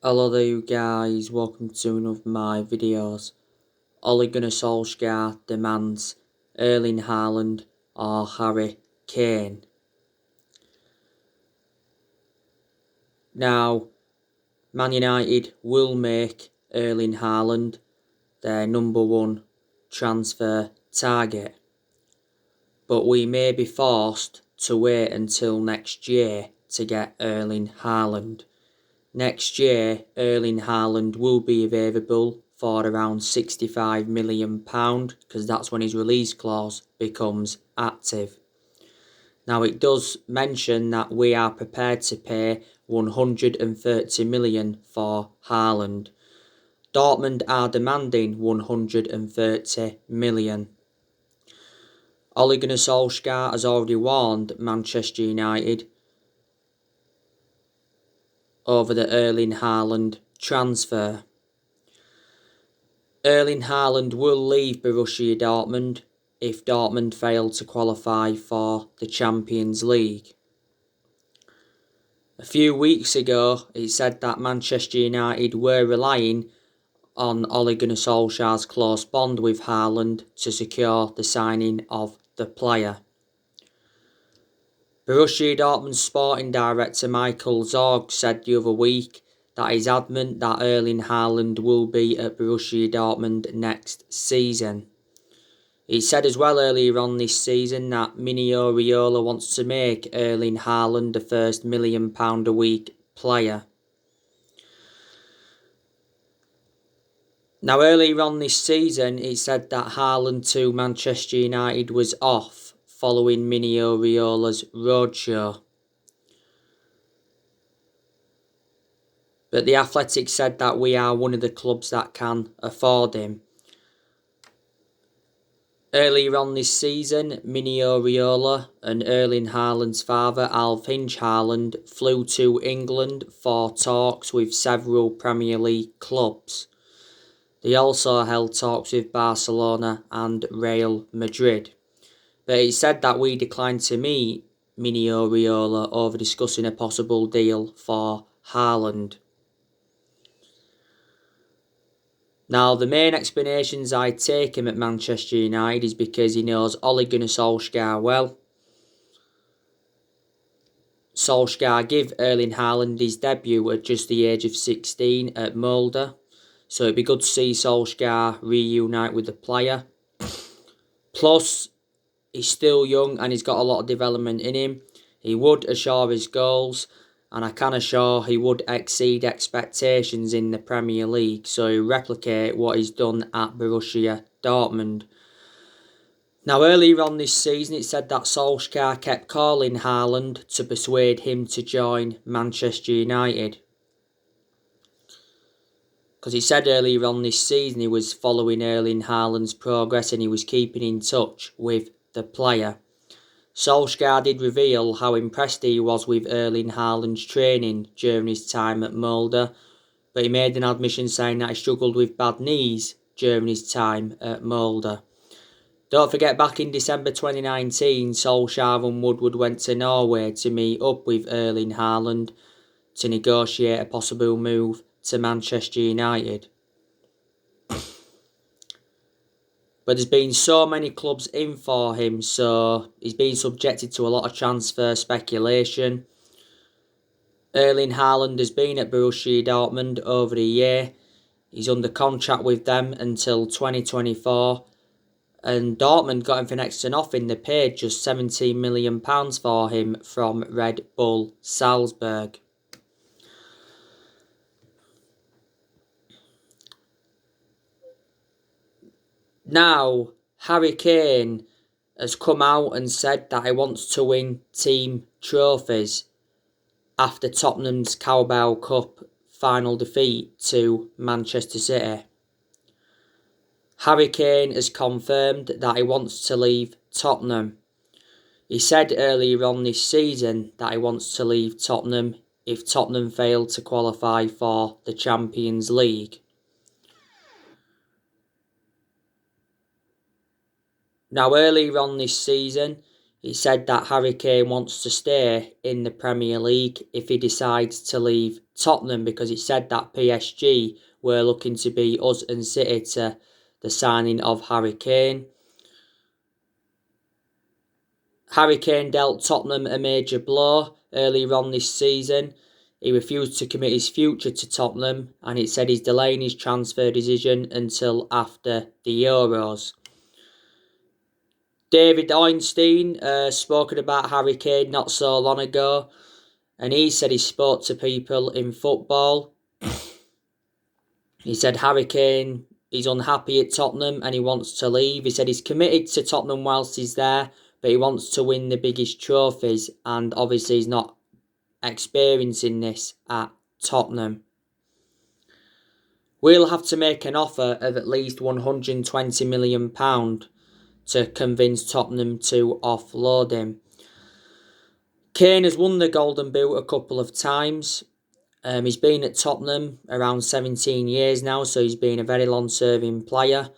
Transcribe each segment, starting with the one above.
Hello there you guys, welcome to one of my videos. Ole Gunnar Solskjaer demands Erling Halland or Harry Kane. Now, Man United will make Erling Halland their number one transfer target, but we may be forced to wait until next year to get Erling Halland. Next year, Erling Halland will be available for around £65 million because that's when his release clause becomes active. Now, it does mention that we are prepared to pay £130 million for Haaland. Dortmund are demanding £130 million. Ole Gunnar Solskjaer has already warned Manchester United over the Erling Haaland transfer. Erling Haaland will leave Borussia Dortmund if Dortmund fail to qualify for the Champions League. A few weeks ago, it said that Manchester United were relying on Ole Gunnar Solskjaer's close bond with Haaland to secure the signing of the player. Borussia Dortmund's sporting director Michael Zorg said the other week that he's adamant that Erling Haaland will be at Borussia Dortmund next season. He said as well earlier on this season that Mino Raiola wants to make Erling Haaland the first £1 million a week player. Now, earlier on this season, it said that Haaland to Manchester United was off following Mino Raiola's roadshow. But the Athletic said that we are one of the clubs that can afford him. Earlier on this season, Mino Raiola and Erling Haaland's father, Alf-Inge Haaland, flew to England for talks with several Premier League clubs. They also held talks with Barcelona and Real Madrid. But it said that we declined to meet Mino Raiola over discussing a possible deal for Haaland. Now, the main explanations I take him at Manchester United is because he knows Ole Gunnar Solskjaer well. Solskjaer gave Erling Haaland his debut at just the age of 16 at Molde, so it'd be good to see Solskjaer reunite with the player. Plus, he's still young and he's got a lot of development in him. He would assure his goals, and I can assure he would exceed expectations in the Premier League, so he'll replicate what he's done at Borussia Dortmund. Now, earlier on this season, it said that Solskjaer kept calling Haaland to persuade him to join Manchester United. Because he said earlier on this season he was following Erling Haaland's progress and he was keeping in touch with the player. Solskjaer did reveal how impressed he was with Erling Haaland's training during his time at Molde, but he made an admission saying that he struggled with bad knees during his time at Molde. Don't forget, back in December 2019, Solskjaer and Woodward went to Norway to meet up with Erling Haaland to negotiate a possible move to Manchester United. But there's been so many clubs in for him, so he's been subjected to a lot of transfer speculation. Erling Haaland has been at Borussia Dortmund over a year. He's under contract with them until 2024. And Dortmund got him for next to nothing. They paid just £17 million for him from Red Bull Salzburg. Now, Harry Kane has come out and said that he wants to win team trophies after Tottenham's Carabao Cup final defeat to Manchester City. Harry Kane has confirmed that he wants to leave Tottenham. He said earlier on this season that he wants to leave Tottenham if Tottenham fail to qualify for the Champions League. Now, earlier on this season, he said that Harry Kane wants to stay in the Premier League if he decides to leave Tottenham, because it said that PSG were looking to be us and City to the signing of Harry Kane. Harry Kane dealt Tottenham a major blow earlier on this season. He refused to commit his future to Tottenham, and it said he's delaying his transfer decision until after the Euros. David Einstein spoken about Harry Kane not so long ago, and he said he spoke to people in football. He said Harry Kane, he's unhappy at Tottenham and he wants to leave. He said he's committed to Tottenham whilst he's there, but he wants to win the biggest trophies, and obviously he's not experiencing this at Tottenham. We'll have to make an offer of at least £120 million to convince Tottenham to offload him. Kane has won the Golden Boot a couple of times. He's been at Tottenham around 17 years now, so he's been a very long-serving player.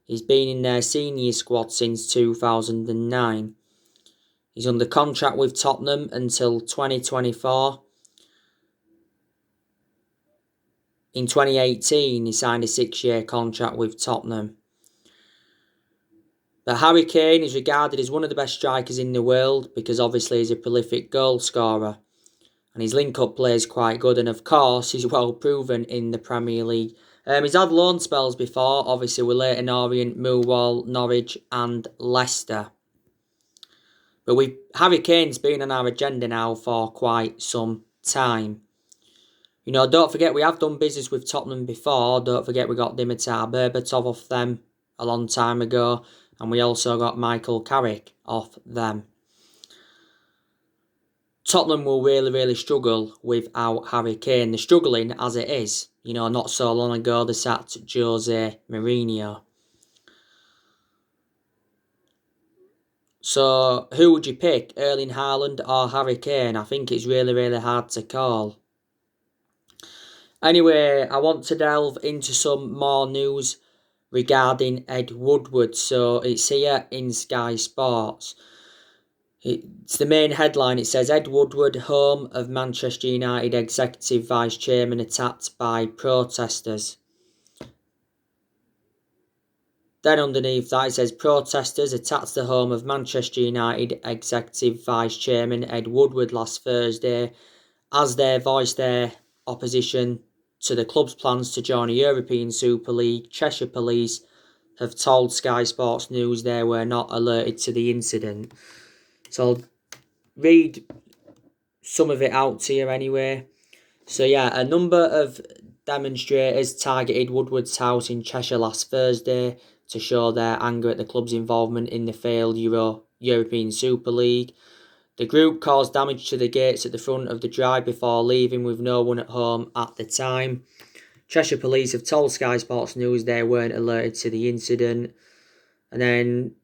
He's been in their senior squad since 2009. He's under contract with Tottenham until 2024. In 2018, he signed a 6-year contract with Tottenham. But Harry Kane is regarded as one of the best strikers in the world because obviously he's a prolific goal scorer. And his link-up play is quite good, and of course he's well proven in the Premier League. He's had loan spells before, obviously with Leyton Orient, Millwall, Norwich and Leicester. But Harry Kane's been on our agenda now for quite some time. You know, don't forget we have done business with Tottenham before. Don't forget we got Dimitar Berbatov off them a long time ago. And we also got Michael Carrick off them. Tottenham will really, really struggle without Harry Kane. They're struggling as it is. You know, not so long ago they sacked Jose Mourinho. So, who would you pick? Erling Halland or Harry Kane? I think it's really, really hard to call. Anyway, I want to delve into some more news regarding Ed Woodward. So, it's here in Sky Sports. It's the main headline. It says, Ed Woodward, home of Manchester United Executive Vice Chairman, attacked by protesters. Then underneath that it says, protesters attacked the home of Manchester United Executive Vice Chairman Ed Woodward last Thursday as they voiced their opposition to the club's plans to join a European Super League. Cheshire Police have told Sky Sports News they were not alerted to the incident. So I'll read some of it out to you anyway. So yeah, a number of demonstrators targeted Woodward's house in Cheshire last Thursday to show their anger at the club's involvement in the failed European Super League. The group caused damage to the gates at the front of the drive before leaving with no one at home at the time. Cheshire Police have told Sky Sports News they weren't alerted to the incident. And then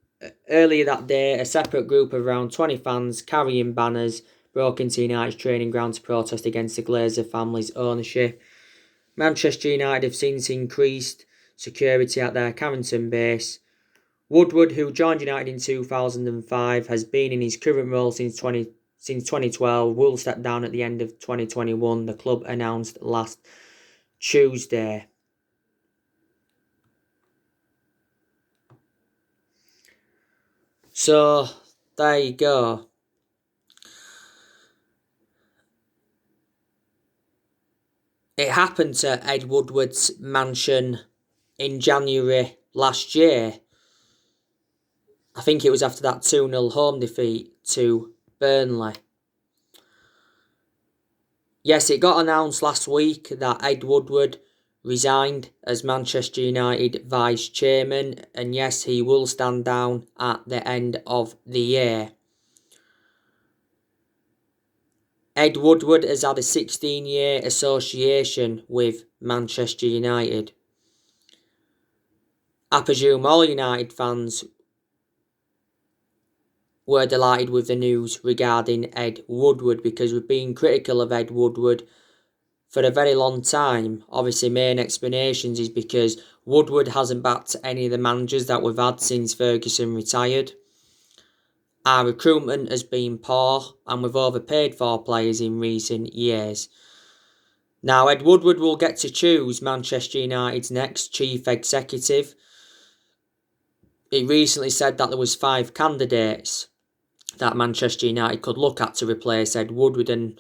earlier that day, a separate group of around 20 fans carrying banners broke into United's training ground to protest against the Glazer family's ownership. Manchester United have since increased security at their Carrington base. Woodward, who joined United in 2005, has been in his current role since 2012, will step down at the end of 2021, the club announced last Tuesday. So, there you go. It happened to Ed Woodward's mansion in January last year. I think it was after that 2-0 home defeat to Burnley. Yes, it got announced last week that Ed Woodward resigned as Manchester United Vice Chairman, and yes, he will stand down at the end of the year. Ed Woodward has had a 16-year association with Manchester United. I presume all United fans were delighted with the news regarding Ed Woodward, because we've been critical of Ed Woodward for a very long time. Obviously, main explanations is because Woodward hasn't backed any of the managers that we've had since Ferguson retired. Our recruitment has been poor and we've overpaid for players in recent years. Now, Ed Woodward will get to choose Manchester United's next chief executive. He recently said that there was 5 candidates that Manchester United could look at to replace Ed Woodward, and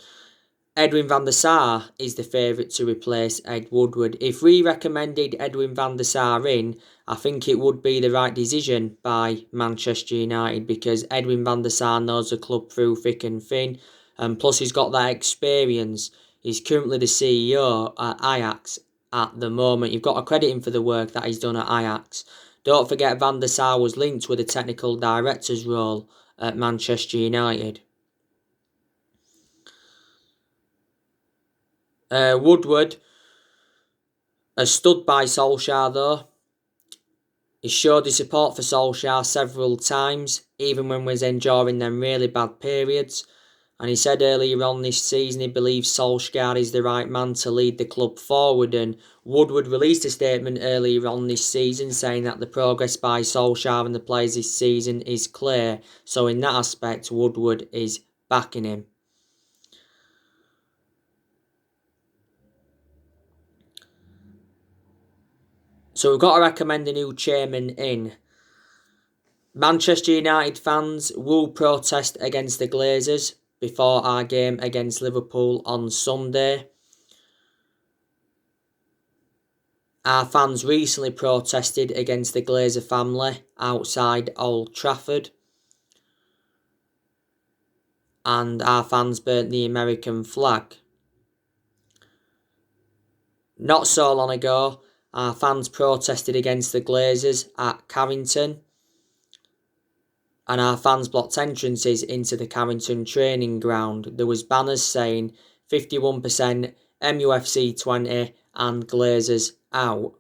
Edwin van der Sar is the favourite to replace Ed Woodward. If we recommended Edwin van der Sar in, I think it would be the right decision by Manchester United, because Edwin van der Sar knows the club through thick and thin, and plus he's got that experience. He's currently the CEO at Ajax at the moment. You've got to credit him for the work that he's done at Ajax. Don't forget Van der Sar was linked with a technical director's role at Manchester United. Woodward has stood by Solskjaer though. He showed his support for Solskjaer several times, even when we was enduring them really bad periods. And he said earlier on this season he believes Solskjaer is the right man to lead the club forward. And Woodward released a statement earlier on this season saying that the progress by Solskjaer and the players this season is clear. So in that aspect, Woodward is backing him. So we've got to recommend a new chairman in. Manchester United fans will protest against the Glazers before our game against Liverpool on Sunday. Our fans recently protested against the Glazer family outside Old Trafford. And our fans burnt the American flag. Not so long ago, our fans protested against the Glazers at Carrington. And our fans blocked entrances into the Carrington training ground. There was banners saying 51% MUFC 20 and Glazers out.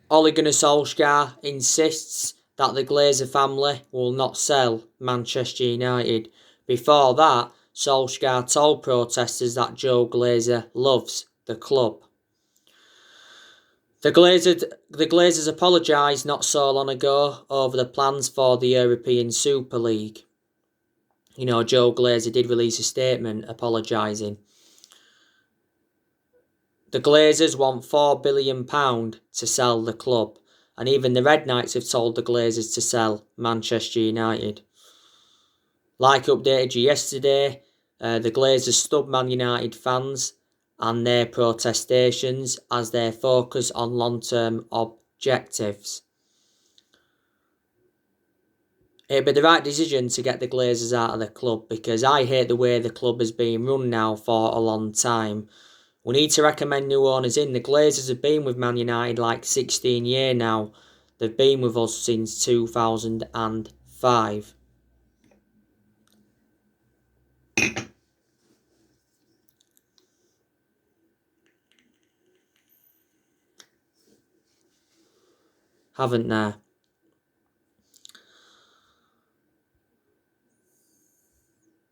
Ole Gunnar Solskjaer insists that the Glazer family will not sell Manchester United. Before that, Solskjaer told protesters that Joe Glazer loves the club. The Glazers apologised not so long ago over the plans for the European Super League. You know, Joe Glazer did release a statement apologising. The Glazers want £4 billion to sell the club, and even the Red Knights have told the Glazers to sell Manchester United. Like I updated you yesterday, the Glazers stubbed Man United fans and their protestations as they focus on long-term objectives. It'd be the right decision to get the Glazers out of the club, because I hate the way the club has been run now for a long time. We need to recommend new owners in. The Glazers have been with Man United like 16 years now. They've been with us since 2005. Haven't they?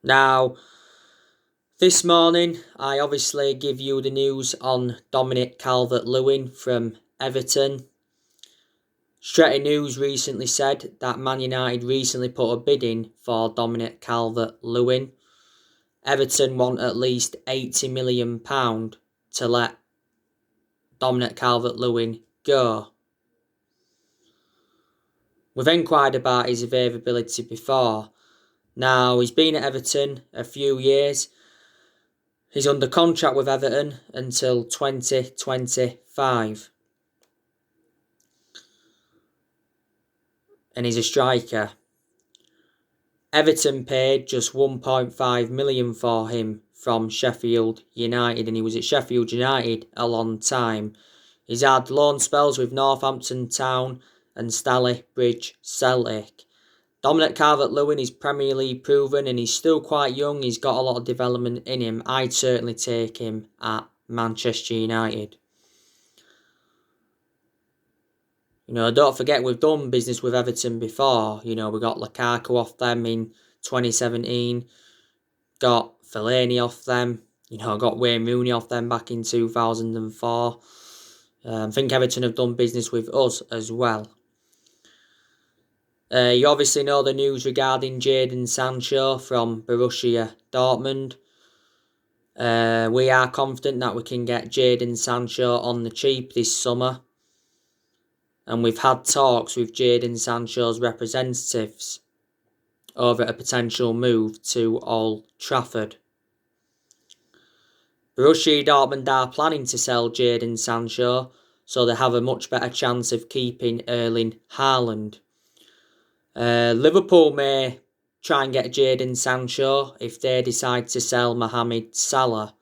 Now, this morning, I obviously give you the news on Dominic Calvert-Lewin from Everton. Stretty News recently said that Man United recently put a bid in for Dominic Calvert-Lewin. Everton want at least £80 million to let Dominic Calvert-Lewin go. We've inquired about his availability before. Now, he's been at Everton a few years. He's under contract with Everton until 2025. And he's a striker. Everton paid just £1.5 million for him from Sheffield United, and he was at Sheffield United a long time. He's had loan spells with Northampton Town and Stalybridge Celtic. Dominic Calvert-Lewin is Premier League proven, and he's still quite young. He's got a lot of development in him. I'd certainly take him at Manchester United. You know, don't forget we've done business with Everton before. You know, we got Lukaku off them in 2017. Got Fellaini off them. You know, got Wayne Rooney off them back in 2004. I think Everton have done business with us as well. You obviously know the news regarding Jadon Sancho from Borussia Dortmund. We are confident that we can get Jadon Sancho on the cheap this summer. And we've had talks with Jadon Sancho's representatives over a potential move to Old Trafford. Borussia Dortmund are planning to sell Jadon Sancho, so they have a much better chance of keeping Erling Halland. Liverpool may try and get Jadon Sancho if they decide to sell Mohamed Salah.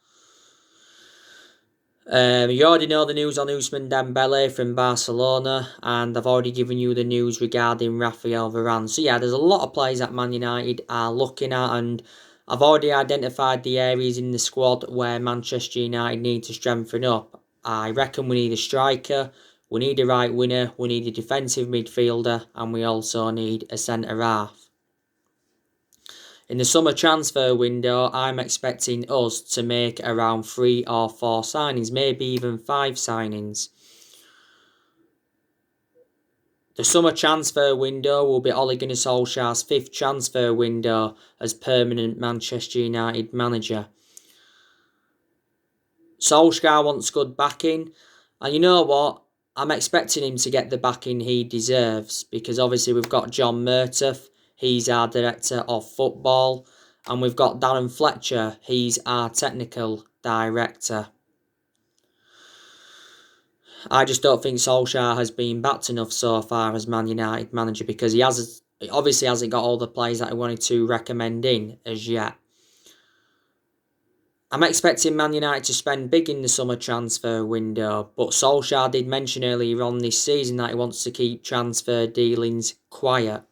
You already know the news on Ousmane Dembele from Barcelona, and I've already given you the news regarding Raphael Varane. So yeah, there's a lot of players that Man United are looking at, and I've already identified the areas in the squad where Manchester United need to strengthen up. I reckon we need a striker, we need a right winger, we need a defensive midfielder, and we also need a centre-half. In the summer transfer window, I'm expecting us to make around 3 or 4 signings, maybe even 5 signings. The summer transfer window will be Ole Gunnar Solskjaer's 5th transfer window as permanent Manchester United manager. Solskjaer wants good backing, and you know what? I'm expecting him to get the backing he deserves, because obviously we've got John Murtough, he's our director of football, and we've got Darren Fletcher, he's our technical director. I just don't think Solskjaer has been backed enough so far as Man United manager, because he obviously hasn't got all the players that he wanted to recommend in as yet. I'm expecting Man United to spend big in the summer transfer window, but Solskjaer did mention earlier on this season that he wants to keep transfer dealings quiet.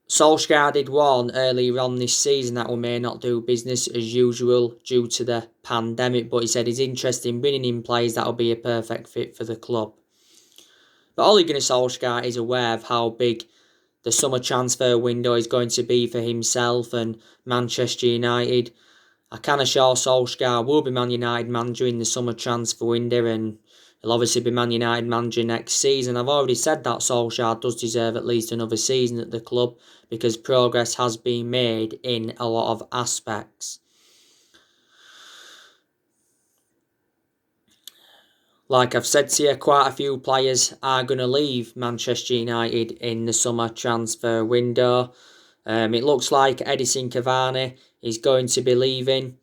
Solskjaer did warn earlier on this season that we may not do business as usual due to the pandemic, but he said he's interested in bringing in players that will be a perfect fit for the club. But Ole Gunnar Solskjaer is aware of how big the summer transfer window is going to be for himself and Manchester United. I can assure Solskjaer will be Man United manager in the summer transfer window, and he'll obviously be Man United manager next season. I've already said that Solskjaer does deserve at least another season at the club, because progress has been made in a lot of aspects. Like I've said to you, quite a few players are going to leave Manchester United in the summer transfer window. It looks like Edinson Cavani is going to be leaving.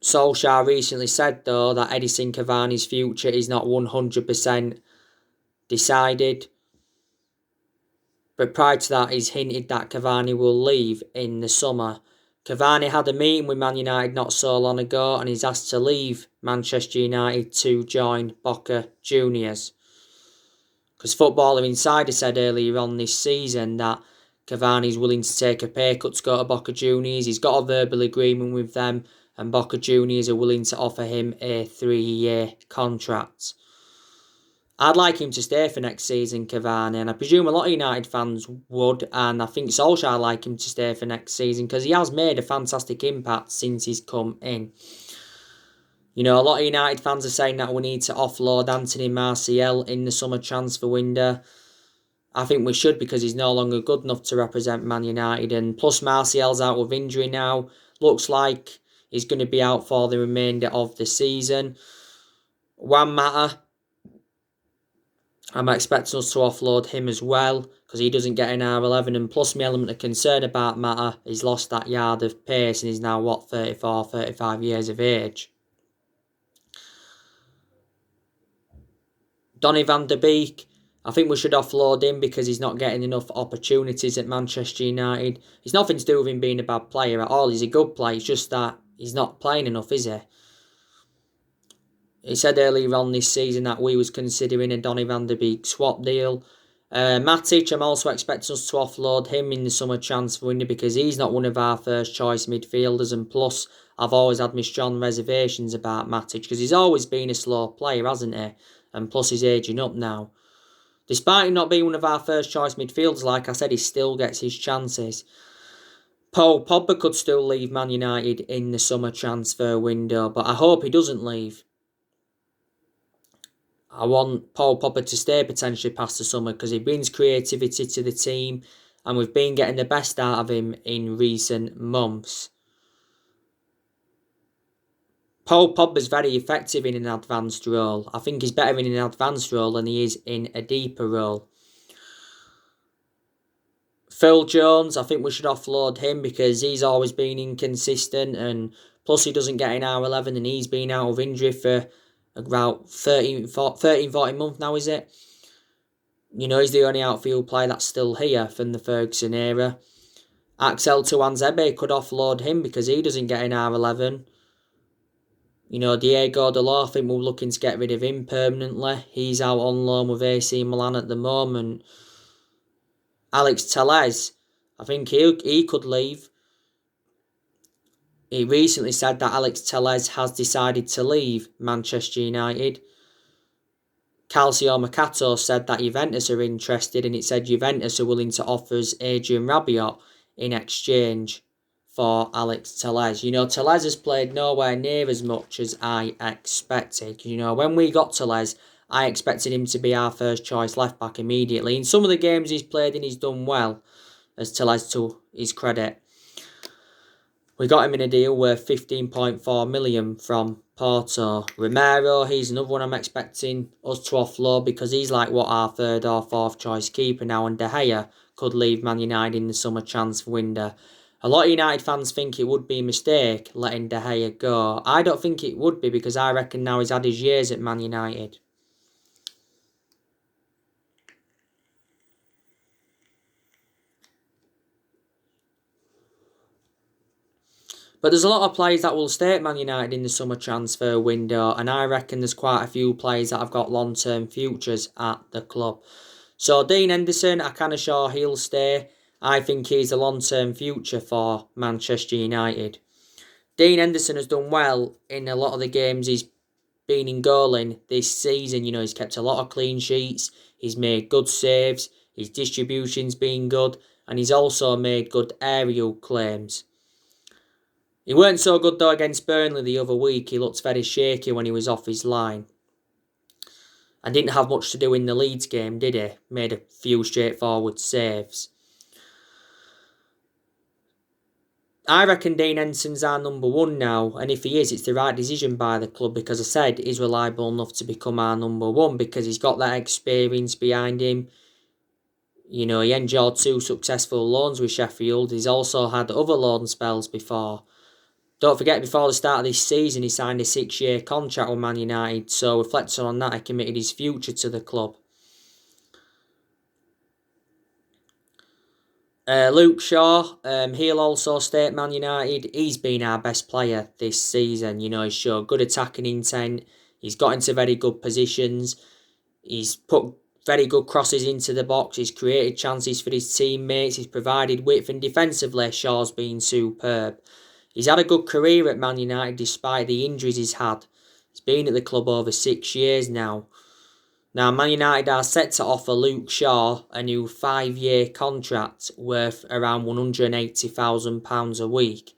Solskjaer recently said, though, that Edinson Cavani's future is not 100% decided. But prior to that, he's hinted that Cavani will leave in the summer. Cavani had a meeting with Man United not so long ago, and he's asked to leave Manchester United to join Boca Juniors. Because Footballer Insider said earlier on this season that Cavani's willing to take a pay cut to go to Boca Juniors. He's got a verbal agreement with them, and Boca Juniors are willing to offer him a 3-year contract. I'd like him to stay for next season, Cavani, and I presume a lot of United fans would, and I think Solskjaer would like him to stay for next season, because he has made a fantastic impact since he's come in. You know, a lot of United fans are saying that we need to offload Anthony Martial in the summer transfer window. I think we should, because he's no longer good enough to represent Man United, and plus Martial's out with injury now. Looks like he's going to be out for the remainder of the season. Juan Mata, I'm expecting us to offload him as well, because he doesn't get an R11, and plus my element of concern about Mata, he's lost that yard of pace and he's now, 34, 35 years of age. Donny van der Beek, I think we should offload him because he's not getting enough opportunities at Manchester United. It's nothing to do with him being a bad player at all. He's a good player, it's just that he's not playing enough, is he? He said earlier on this season that we was considering a Donny van der Beek swap deal. Matic, I'm also expecting us to offload him in the summer transfer window, because he's not one of our first choice midfielders, and plus I've always had my strong reservations about Matic, because he's always been a slow player, hasn't he? And plus he's ageing up now. Despite him not being one of our first choice midfielders, like I said, he still gets his chances. Paul Pogba could still leave Man United in the summer transfer window, but I hope he doesn't leave. I want Paul Pogba to stay potentially past the summer because he brings creativity to the team and we've been getting the best out of him in recent months. Paul Pogba's very effective in an advanced role. I think he's better in an advanced role than he is in a deeper role. Phil Jones, I think we should offload him because he's always been inconsistent and plus he doesn't get in our 11 and he's been out of injury for about 13, 14 months now, is it? You know, he's the only outfield player that's still here from the Ferguson era. Axel Tuanzebe could offload him because he doesn't get in our 11. You know, Diego Dalot, I think we're looking to get rid of him permanently. He's out on loan with AC Milan at the moment. Alex Telles, I think he could leave. He recently said that Alex Telles has decided to leave Manchester United. Calcio Mercato said that Juventus are interested, and it said Juventus are willing to offer us Adrian Rabiot in exchange for Alex Telles. You know, Telles has played nowhere near as much as I expected. You know, when we got Telles, I expected him to be our first choice left back immediately. In some of the games he's played in, he's done well, as Telles to his credit. We got him in a deal worth 15.4 million from Porto. Romero, he's another one I'm expecting us to offload because he's like what our third or fourth choice keeper now, and De Gea could leave Man United in the summer transfer window. A lot of United fans think it would be a mistake letting De Gea go. I don't think it would be because I reckon now he's had his years at Man United. But there's a lot of players that will stay at Man United in the summer transfer window, and I reckon there's quite a few players that have got long-term futures at the club. So Dean Henderson, I kind of sure he'll stay. I think he's a long-term future for Manchester United. Dean Henderson has done well in a lot of the games he's been in goal in this season. You know, he's kept a lot of clean sheets, he's made good saves, his distribution's been good, and he's also made good aerial claims. He weren't so good though against Burnley the other week. He looked very shaky when he was off his line. And didn't have much to do in the Leeds game, did he? Made a few straightforward saves. I reckon Dean Henderson's our number one now, and if he is, it's the right decision by the club because I said he's reliable enough to become our number one because he's got that experience behind him. You know, he endured 2 successful loans with Sheffield. He's also had other loan spells before. Don't forget, before the start of this season, he signed a 6-year contract with Man United, so reflecting on that, he committed his future to the club. Luke Shaw, he'll also stay at Man United. He's been our best player this season. You know, he's showed good attacking intent. He's got into very good positions. He's put very good crosses into the box. He's created chances for his teammates. He's provided width, and defensively, Shaw's been superb. He's had a good career at Man United despite the injuries he's had. He's been at the club over 6 years now. Now, Man United are set to offer Luke Shaw a new 5-year contract worth around £180,000 a week.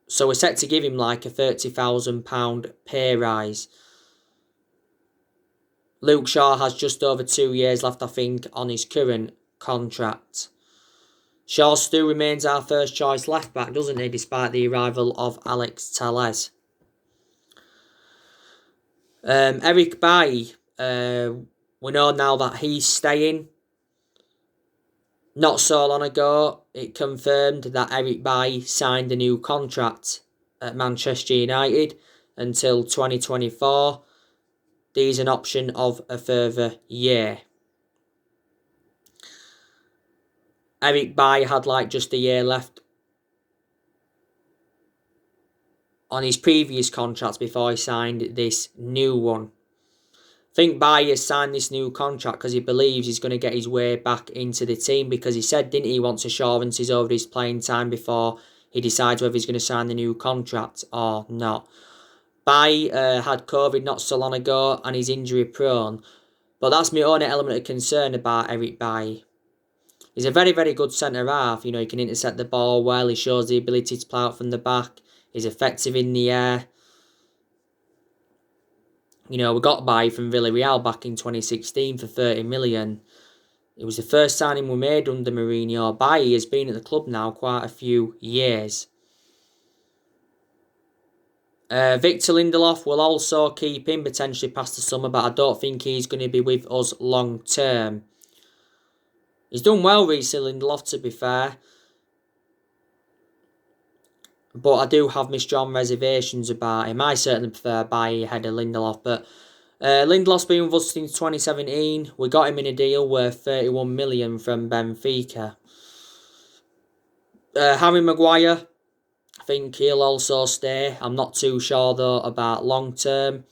So we're set to give him like a £30,000 pay rise. Luke Shaw has just over 2 years left, I think, on his current contract. Shaw still remains our first choice left back, doesn't he, despite the arrival of Alex Telles. Eric Bailly, we know now that he's staying. Not so long ago, it confirmed that Eric Bailly signed a new contract at Manchester United until 2024. There's an option of a further year. Eric Bailly had like just a year left on his previous contract before he signed this new one. I think Bailly has signed this new contract because he believes he's going to get his way back into the team because he said, didn't he, wants assurances over his playing time before he decides whether he's going to sign the new contract or not. Bailly had COVID not so long ago and he's injury prone, but that's my only element of concern about Eric Bailly. He's a very, very good centre-half. You know, he can intercept the ball well. He shows the ability to play out from the back. He's effective in the air. You know, we got by from Villarreal back in 2016 for 30 million. It was the first signing we made under Mourinho. Bailly has been at the club now quite a few years. Victor Lindelof will also keep him potentially past the summer, but I don't think he's going to be with us long term. He's done well recently, Lindelof, to be fair. But I do have my strong reservations about him. I certainly prefer Bailly ahead of Lindelof. But Lindelof's been with us since 2017. We got him in a deal worth 31 million from Benfica. Harry Maguire, I think he'll also stay. I'm not too sure though about long term.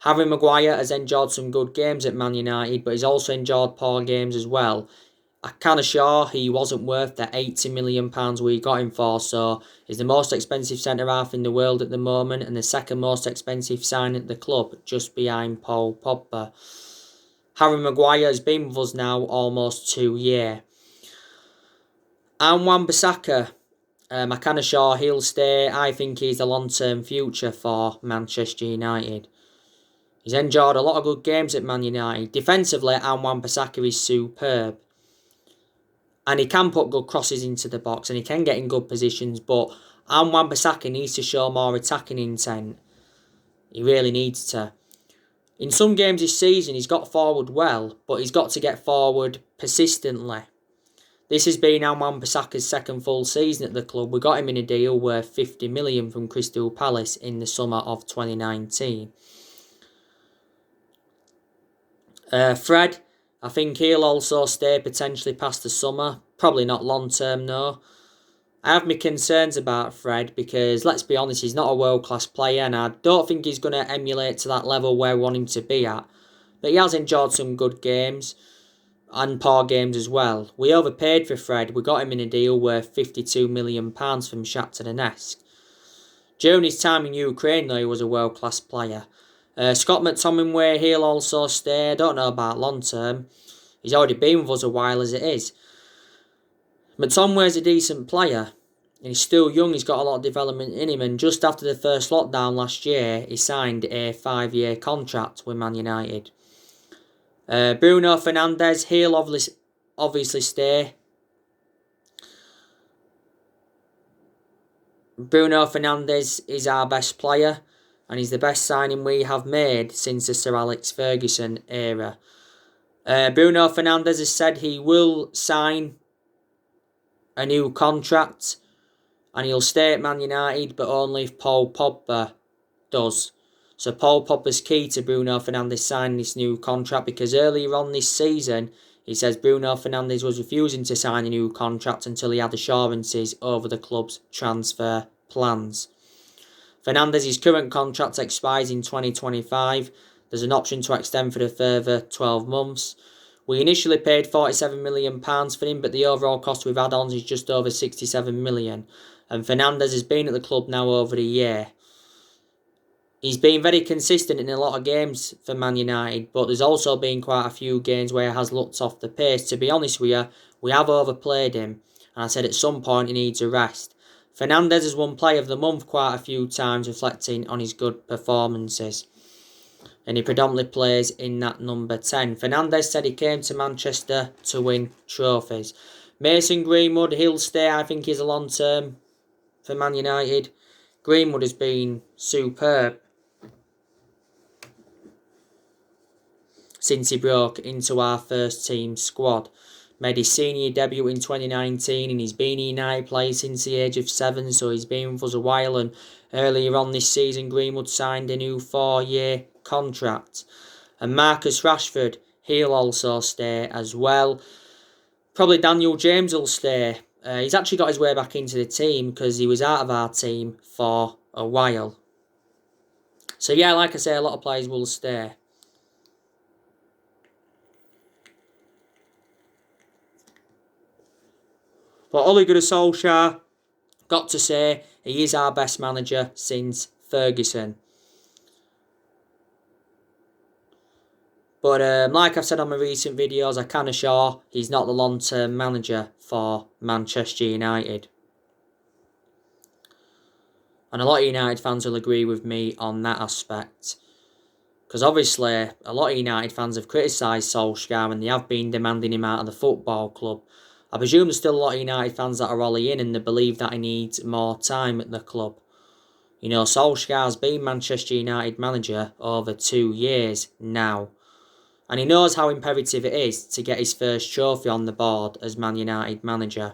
Harry Maguire has enjoyed some good games at Man United, but he's also enjoyed poor games as well. I'm kind of sure he wasn't worth the £80 million we got him for, so he's the most expensive centre-half in the world at the moment and the second most expensive sign at the club, just behind Paul Pogba. Harry Maguire has been with us now almost 2 years. And Wan-Bissaka, I'm kind of sure he'll stay. I think he's the long-term future for Manchester United. He's enjoyed a lot of good games at Man United. Defensively, Wan-Bissaka is superb. And he can put good crosses into the box and he can get in good positions, but Wan-Bissaka needs to show more attacking intent. He really needs to. In some games this season, he's got forward well, but he's got to get forward persistently. This has been Wan-Bissaka's second full season at the club. We got him in a deal worth 50 million from Crystal Palace in the summer of 2019. Fred, I think he'll also stay potentially past the summer. Probably not long term though. I have my concerns about Fred because, let's be honest, he's not a world-class player and I don't think he's going to emulate to that level where we want him to be at. But he has enjoyed some good games and poor games as well. We overpaid for Fred. We got him in a deal worth £52 million from Shakhtar Donetsk. During his time in Ukraine though, he was a world-class player. Scott McTominay, he'll also stay. I don't know about long term. He's already been with us a while as it is. McTominay's a decent player. And he's still young. He's got a lot of development in him. And just after the first lockdown last year, he signed a 5-year contract with Man United. Bruno Fernandes, he'll obviously stay. Bruno Fernandes is our best player. And he's the best signing we have made since the Sir Alex Ferguson era. Bruno Fernandes has said he will sign a new contract and he'll stay at Man United, but only if Paul Pogba does. So Paul Pogba's key to Bruno Fernandes signing this new contract because earlier on this season, he says Bruno Fernandes was refusing to sign a new contract until he had assurances over the club's transfer plans. Fernandes' current contract expires in 2025. There's an option to extend for a further 12 months. We initially paid £47 million for him, but the overall cost with add-ons is just over £67 million. And Fernandes has been at the club now over a year. He's been very consistent in a lot of games for Man United, but there's also been quite a few games where he has looked off the pace. To be honest with you, we have overplayed him, and I said at some point he needs a rest. Fernandes has won Player of the Month quite a few times, reflecting on his good performances. And he predominantly plays in that number 10. Fernandes said he came to Manchester to win trophies. Mason Greenwood, he'll stay. I think he's a long term for Man United. Greenwood has been superb since he broke into our first team squad. Made his senior debut in 2019 and he's been a United player since the age of 7, so he's been with us a while. And earlier on this season, Greenwood signed a new 4-year contract. And Marcus Rashford, he'll also stay as well. Probably Daniel James will stay. He's actually got his way back into the team because he was out of our team for a while. So yeah, like I say, a lot of players will stay. But Ole Gunnar Solskjaer, got to say, he is our best manager since Ferguson. But like I've said on my recent videos, I can assure he's not the long-term manager for Manchester United. And a lot of United fans will agree with me on that aspect. Because obviously, a lot of United fans have criticised Solskjaer and they have been demanding him out of the football club. I presume there's still a lot of United fans that are Ollie in and they believe that he needs more time at the club. You know, Solskjaer's been Manchester United manager over 2 years now. And he knows how imperative it is to get his first trophy on the board as Man United manager.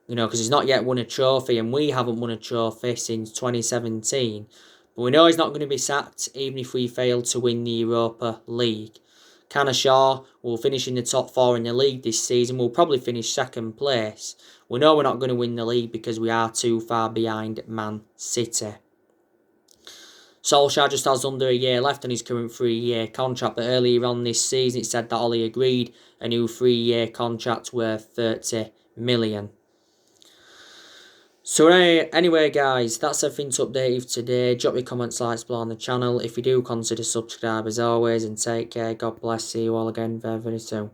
You know, because he's not yet won a trophy and we haven't won a trophy since 2017. But we know he's not going to be sacked even if we fail to win the Europa League. Can assure we'll finish in the top 4 in the league this season. We'll probably finish 2nd place. We know we're not going to win the league because we are too far behind Man City. Solskjaer just has under a year left on his current 3-year contract, but earlier on this season it said that Ollie agreed a new 3-year contract worth 30 million. So anyway guys, that's everything to update you today. Drop your comments, likes below on the channel. If you do, consider subscribe as always, and take care. God bless. See you all again very, very soon.